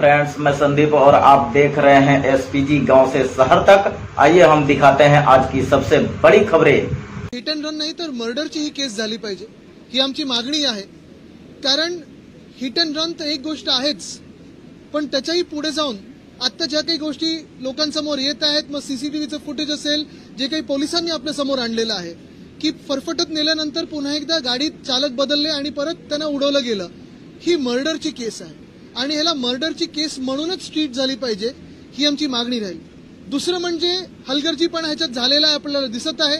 Friends, मैं संदीप और आप देख रहे हैं एसपीजी गांव से शहर तक। आइए हम दिखाते हैं आज की सबसे बड़ी खबरें। हिट अँड रन नाही तर मर्डरची ही केस झाली पाहिजे ही आमची मागणी आहे। कारण हिट अँड रन तर एक गोष्ट आहेच, पण त्याच्याही पुढे जाऊन आता ज्या काही गोष्टी लोकांसमोर येत आहेत, मग सीसीटीव्हीचं फुटेज असेल, जे काही पोलिसांनी आपल्या समोर आणलेलं आहे की फरफटत नेल्यानंतर पुन्हा एकदा गाडीत चालक बदलले आणि परत त्यांना उडवलं गेलं, ही मर्डरची केस आहे आणि ह्याला मर्डरची केस म्हणूनच ट्रीट झाली पाहिजे ही आमची मागणी राहील। दुसरं म्हणजे हलगर्जीपणा ह्याच्यात झालेला आहे आपल्याला दिसत आहे।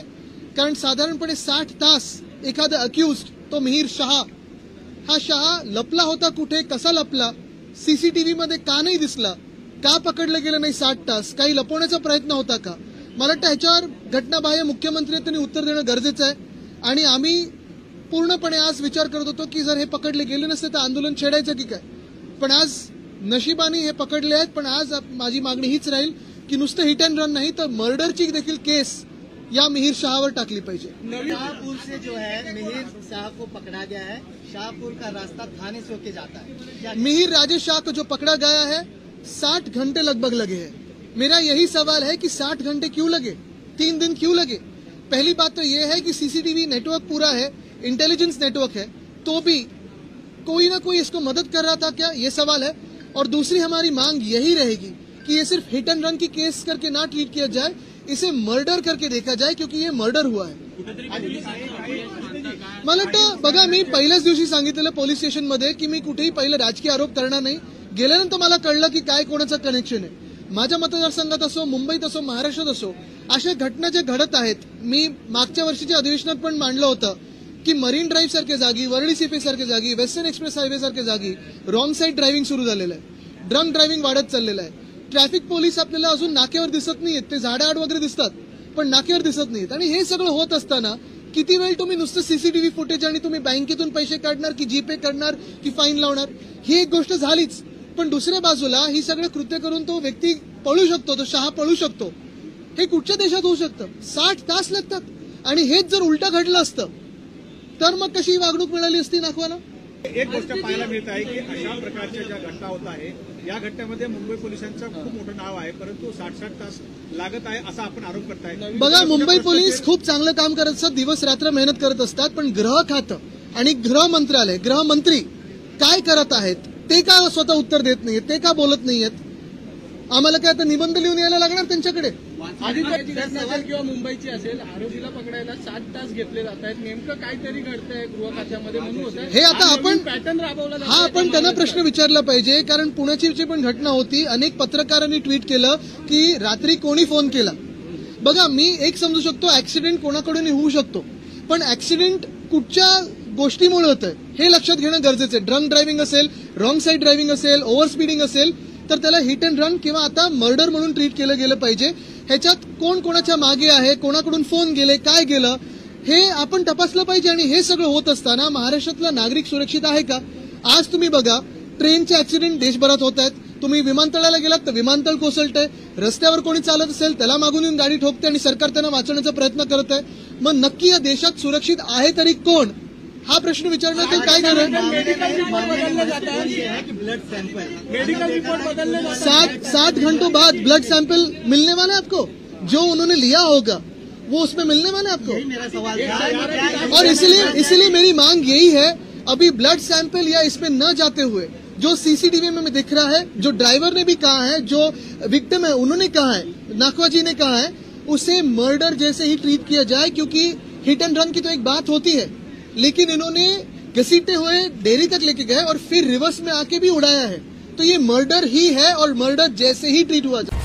कारण साधारणपणे 60 तास एखादा अक्यूज्ड, तो मिहिर शहा, हा शहा लपला होता कुठे, कसा लपला, सीसीटीव्ही मध्ये का नाही दिसला, का पकडलं गेलं नाही 60 तास, काही लपवण्याचा प्रयत्न होता का? मला वाटतं ह्याच्यावर घटनाबाह्य मुख्यमंत्र्यांनी उत्तर देणं गरजेचं आहे। आणि आम्ही पूर्णपणे आज विचार करत होतो की जर हे पकडले गेले नसते तर आंदोलन छेडायचं की काय, पण आज नशिबाने हे पकडले आहेत। पण आज माझी मागणी हीच राहील की नुसतं हिट अँड रन नाही तर मर्डरची देखील केस या मिहिर शाहवर टाकली पाहिजे। शाहपुर से जो है मिहिर शाह को पकड़ा गया है, शाहपुर का रास्ता थाने से होके जाता है। मिहिर राजेश शाह को जो पकड़ा गया है 60 घंटे लगभग लगे हैं। मेरा यही सवाल है कि 60 घंटे क्यों लगे, 3 दिन क्यों लगे? पहली बात तो यह है कि सीसीटीवी नेटवर्क पूरा है, इंटेलिजेंस नेटवर्क है, तो भी कोई ना कोई इसको मदद कर रहा था क्या, ये सवाल है। और दूसरी हमारी मांग यही रहेगी कि ये सिर्फ हिट एंड रन की केस करके ना ट्रीट किया जाए, इसे मर्डर करके देखा जाए, क्योंकि ये मर्डर हुआ है। मला वाटतं बघा, मी पहिल्याच दिवशी सांगितलेलं पोलीस स्टेशन मध्ये की मी कुठेही पहिले राजकीय आरोप करणार नाही। गेल्यानंतर मला कळलं की काय कोणाचं कनेक्शन आहे। माझ्या मतदारसंघात असो, मुंबईत असो, महाराष्ट्रात असो, अशा घटना ज्या घडत आहेत, मी मागच्या वर्षीच्या अधिवेशनात पण मांडलं होतं की मरीन ड्राईव्ह सारख्या जागी, वरळी सीपे सारख्या जागी, वेस्टर्न एक्सप्रेस हायवे सारख्या जागी रॉंग साईड ड्रायव्हिंग सुरू झालेलं आहे, ड्रंक ड्रायव्हिंग वाढत चाललेलं आहे। ट्रॅफिक पोलीस आपल्याला अजून नाक्यावर दिसत नाहीयेत, ते झाडाआड वगैरे दिसतात पण नाक्यावर दिसत नाहीत। आणि हे सगळं होत असताना किती वेळ तुम्ही नुसतं सीसीटीव्ही फुटेज आणि तुम्ही बँकेतून पैसे काढणार की जीपे करणार की फाईन लावणार, ही एक गोष्ट झालीच। पण दुसऱ्या बाजूला ही सगळं कृत्य करून तो व्यक्ती पळू शकतो, तो शहा पळू शकतो। हे कुठच्या देशात होऊ शकतं? 60 तास लागतात। आणि हेच जर उलटा घडलं असतं तर मग कशी वागणूक मिळाली असती नाखवाला? एक गोष्ट पाहायला मिळत आहे की अशा प्रकारच्या ज्या घटना होत आहे, या घटनेमध्ये मुंबई पोलिसांचं खूप मोठं नाव आहे, परंतु 60 तास लागत आहे असा आपण आरोप करताय। बघा, मुंबई पोलीस खूप चांगलं काम करत असतात, दिवस रात्र मेहनत करत असतात, पण गृह खातं आणि गृह मंत्रालय, गृहमंत्री काय करत आहेत ते का स्वतः उत्तर देत नाहीयेत, ते का बोलत नाहीयेत? आम्हाला काय आता निबंध लिहून यायला लागणार त्यांच्याकडे? किंवा मुंबईची असेल, आरोपीला पकडायला 60 तास घेतले जात आहेत, नेमकं काहीतरी घडतंय गृह खात्यामध्ये म्हणून होत आहे। हे आता आपण पॅटर्न राबवला हा आपण त्यांना प्रश्न विचारला पाहिजे। कारण पुण्याची पण घटना होती, अनेक पत्रकारांनी ट्विट केलं की रात्री कोणी फोन केला। बघा, मी एक समजू शकतो ऍक्सिडेंट कोणाकडून होऊ शकतो, पण ऍक्सिडेंट कुठच्या गोष्टीमुळे होतंय हे लक्षात घेणं गरजेचं आहे। ड्रंक ड्रायव्हिंग असेल, रॉंग साईड ड्रायव्हिंग असेल, ओव्हर स्पीडिंग असेल तर त्याला हिट अँड रन किंवा आता मर्डर म्हणून ट्रीट केलं गेलं पाहिजे। ह्याच्यात कोण कोणाच्या मागे आहे, कोणाकडून फोन गेले, काय गेलं, हे आपण तपासलं पाहिजे। आणि हे सगळं होत असताना महाराष्ट्रातला नागरिक सुरक्षित आहे का? आज तुम्ही बघा, ट्रेनचे ऍक्सिडेंट देशभरात होत आहेत। तुम्ही विमानतळाला गेलात तर विमानतळ कोसळतंय, रस्त्यावर कोणी चालत असेल त्याला मागून येऊन गाडी ठोकते आणि सरकार त्यांना वाचवण्याचा प्रयत्न करत आहे। मग नक्की या देशात सुरक्षित आहे तरी कोण, हा प्रश्न विचारण्यात काय गरज है? मेडिकल रिपोर्ट बदलने जाता है कि ब्लड सैंपल, मेडिकल रिपोर्ट बदलने जाता है। 60 घंटों बाद ब्लड सैंपल मिलने वाला है आपको, जो उन्होंने लिया होगा वो उसमें मिलने वाला है आपको। मेरा सवाल था। और इसलिए मेरी मांग यही है, अभी ब्लड सैंपल या इसमें न जाते हुए जो सीसीटीवी में दिख रहा है, जो ड्राइवर ने भी कहा है, जो विक्टिम है उन्होंने कहा है, नाखवा जी ने कहा है, उसे मर्डर जैसे ही ट्रीट किया जाए। क्योंकि हिट एंड रन की तो एक बात होती है, लेकिन इन्होंने घसीटते हुए डेरी तक लेके गए और फिर रिवर्स में आके भी उड़ाया है, तो ये मर्डर ही है और मर्डर जैसे ही ट्रीट हुआ जाए।